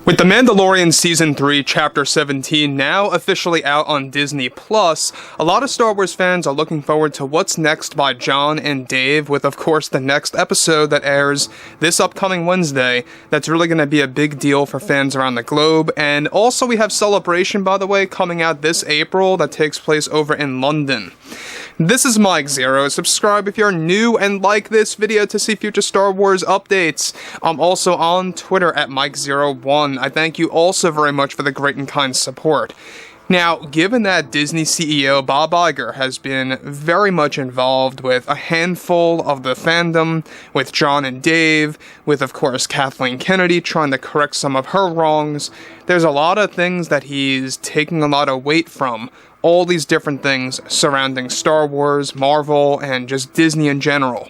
With The Mandalorian Season 3, Chapter 17 now officially out on Disney+, a lot of Star Wars fans are looking forward to what's next by Jon and Dave, with of course the next episode that airs this upcoming Wednesday. That's really going to be a big deal for fans around the globe. And also we have Celebration, by the way, coming out this April that takes place over in London. This is Mike Zero. Subscribe if you're new and like this video to see future Star Wars updates. I'm also on Twitter at Mike01. I thank you also very much for the great and kind support. Now, given that Disney CEO Bob Iger has been very much involved with a handful of the fandom, with Jon and Dave, with of course Kathleen Kennedy trying to correct some of her wrongs, there's a lot of things that he's taking a lot of weight from. All these different things surrounding Star Wars, Marvel, and just Disney in general.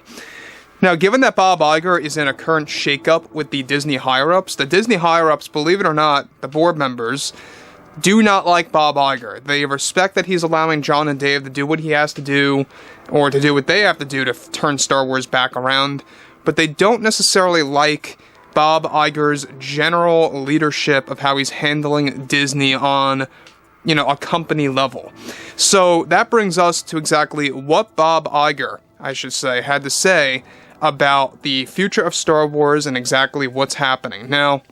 Now, given that Bob Iger is in a current shakeup with the Disney higher-ups, believe it or not, the board members, do not like Bob Iger. They respect that he's allowing Jon and Dave to do what he has to do, or to do what they have to do to turn Star Wars back around, but they don't necessarily like Bob Iger's general leadership of how he's handling Disney on a company level. So that brings us to exactly what Bob Iger, I should say, had to say about the future of Star Wars and exactly what's happening. Now,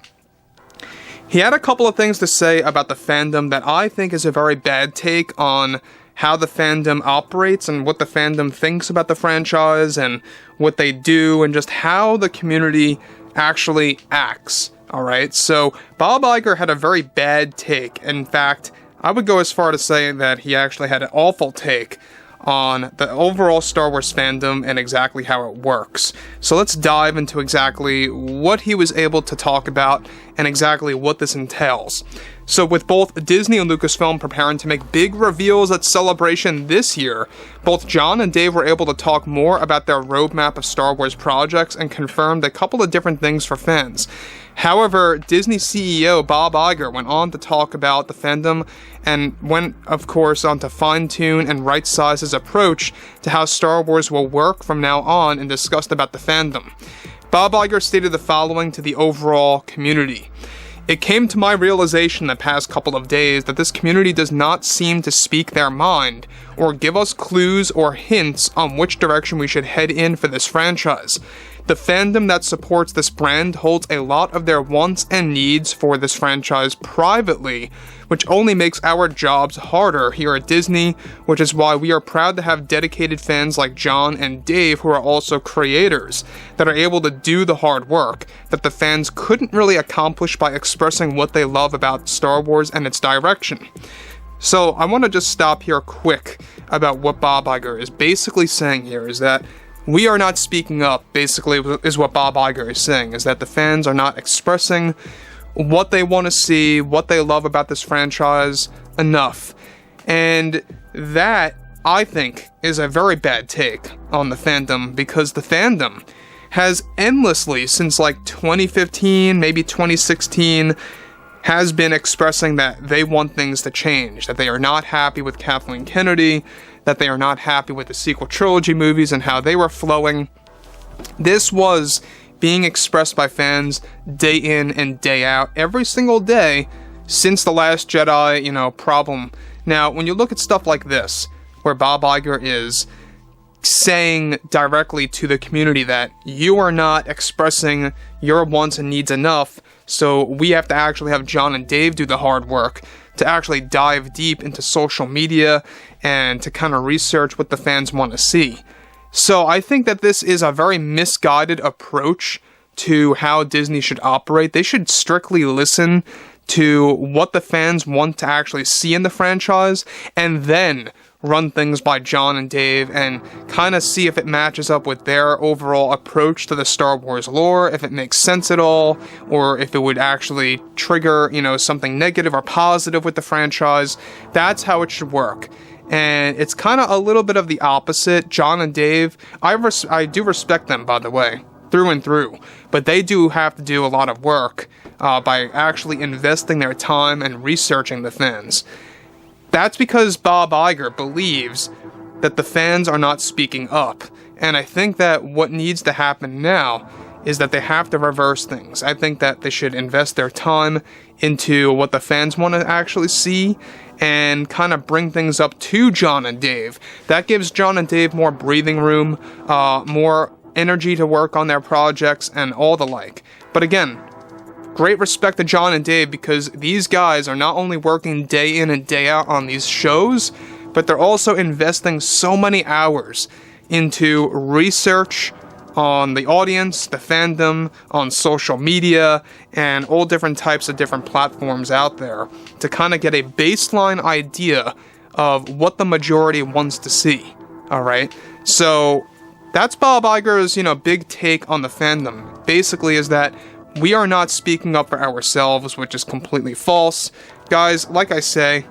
he had a couple of things to say about the fandom that I think is a very bad take on how the fandom operates and what the fandom thinks about the franchise and what they do and just how the community actually acts. Alright, so Bob Iger had a very bad take. In fact, I would go as far to say that he actually had an awful take on the overall Star Wars fandom and exactly how it works. So let's dive into exactly what he was able to talk about and exactly what this entails. So with both Disney and Lucasfilm preparing to make big reveals at Celebration this year, both Jon and Dave were able to talk more about their roadmap of Star Wars projects and confirmed a couple of different things for fans. However, Disney CEO Bob Iger went on to talk about the fandom and went, of course, on to fine-tune and right-size his approach to how Star Wars will work from now on and discussed about the fandom. Bob Iger stated the following to the overall community. It came to my realization the past couple of days that this community does not seem to speak their mind or give us clues or hints on which direction we should head in for this franchise. The fandom that supports this brand holds a lot of their wants and needs for this franchise privately, which only makes our jobs harder here at Disney, which is why we are proud to have dedicated fans like Jon and Dave who are also creators, that are able to do the hard work that the fans couldn't really accomplish by expressing what they love about Star Wars and its direction. So I want to just stop here quick about what Bob Iger is basically saying here, is that we are not speaking up, basically, is what Bob Iger is saying, is that the fans are not expressing what they want to see, what they love about this franchise enough. And that, I think, is a very bad take on the fandom, because the fandom has endlessly, since like 2015, maybe 2016, has been expressing that they want things to change, that they are not happy with Kathleen Kennedy, that they are not happy with the sequel trilogy movies and how they were flowing. This was being expressed by fans day in and day out, every single day since The Last Jedi, problem. Now, when you look at stuff like this, where Bob Iger is saying directly to the community that you are not expressing your wants and needs enough, so we have to actually have Jon and Dave do the hard work to actually dive deep into social media and to kind of research what the fans want to see. So I think that this is a very misguided approach to how Disney should operate. They should strictly listen to what the fans want to actually see in the franchise, and then run things by Jon and Dave and kind of see if it matches up with their overall approach to the Star Wars lore, if it makes sense at all, or if it would actually trigger, something negative or positive with the franchise. That's how it should work. And it's kind of a little bit of the opposite. Jon and Dave, I do respect them, by the way, through and through, but they do have to do a lot of work by actually investing their time and researching the fans. That's because Bob Iger believes that the fans are not speaking up, and I think that what needs to happen now is that they have to reverse things. I think that they should invest their time into what the fans want to actually see and kind of bring things up to Jon and Dave. That gives Jon and Dave more breathing room, more energy to work on their projects and all the like. But again, great respect to Jon and Dave, because these guys are not only working day in and day out on these shows, but they're also investing so many hours into research on the audience, the fandom, on social media, and all different types of different platforms out there to kind of get a baseline idea of what the majority wants to see. Alright? So that's Bob Iger's, big take on the fandom. Basically is that we are not speaking up for ourselves, which is completely false. Guys, like I say,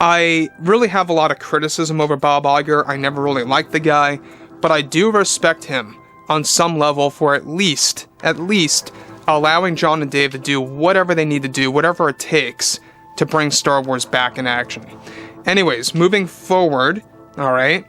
I really have a lot of criticism over Bob Iger. I never really liked the guy, but I do respect him on some level for at least allowing Jon and Dave to do whatever they need to do, whatever it takes to bring Star Wars back in action. Anyways, moving forward, alright,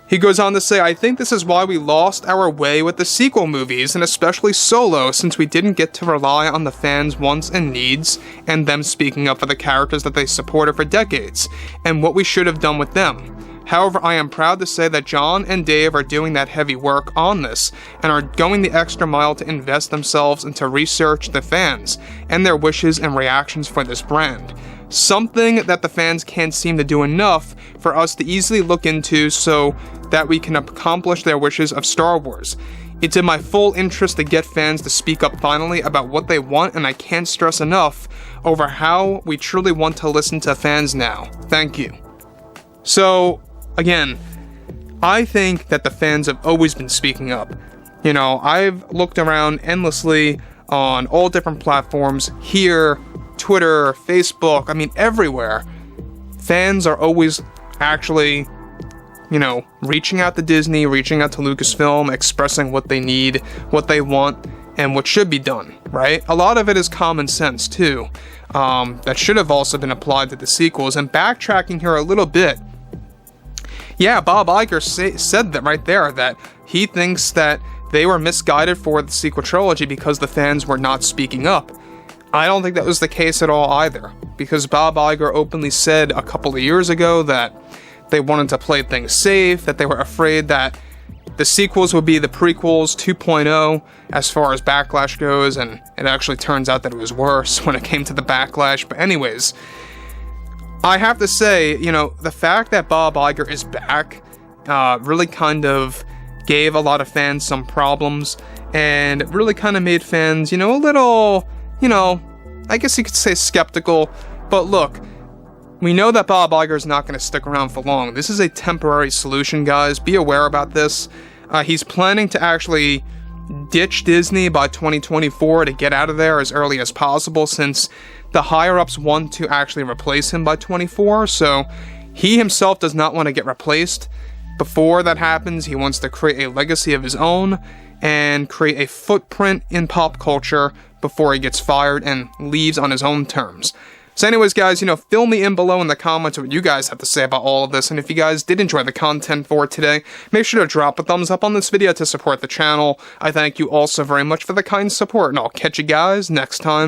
he goes on to say, I think this is why we lost our way with the sequel movies, and especially Solo, since we didn't get to rely on the fans' wants and needs, and them speaking up for the characters that they supported for decades, and what we should have done with them. However, I am proud to say that Jon and Dave are doing that heavy work on this, and are going the extra mile to invest themselves into research the fans, and their wishes and reactions for this brand. Something that the fans can't seem to do enough for us to easily look into so that we can accomplish their wishes of Star Wars. It's in my full interest to get fans to speak up finally about what they want, and I can't stress enough over how we truly want to listen to fans now. Thank you. So, again, I think that the fans have always been speaking up. I've looked around endlessly on all different platforms, here, Twitter, Facebook, everywhere. Fans are always actually, reaching out to Disney, reaching out to Lucasfilm, expressing what they need, what they want, and what should be done, right? A lot of it is common sense, too. That should have also been applied to the sequels. And backtracking here a little bit, yeah, Bob Iger said that right there, that he thinks that they were misguided for the sequel trilogy because the fans were not speaking up. I don't think that was the case at all either, because Bob Iger openly said a couple of years ago that they wanted to play things safe, that they were afraid that the sequels would be the prequels 2.0 as far as backlash goes, and it actually turns out that it was worse when it came to the backlash. But anyways, I have to say, the fact that Bob Iger is back really kind of gave a lot of fans some problems, and it really kind of made fans, a little, I guess you could say skeptical. But look, we know that Bob Iger is not going to stick around for long. This is a temporary solution, guys. Be aware about this. He's planning to actually ditch Disney by 2024 to get out of there as early as possible, since the higher-ups want to actually replace him by 24, so he himself does not want to get replaced. Before that happens, he wants to create a legacy of his own and create a footprint in pop culture before he gets fired and leaves on his own terms. So anyways, guys, fill me in below in the comments what you guys have to say about all of this, and if you guys did enjoy the content for today, make sure to drop a thumbs up on this video to support the channel. I thank you all so very much for the kind support, and I'll catch you guys next time.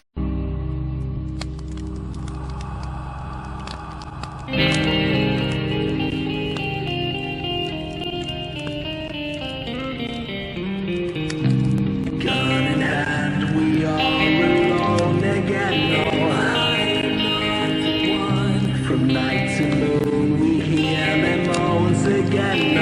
From night to moon we hear them moans again.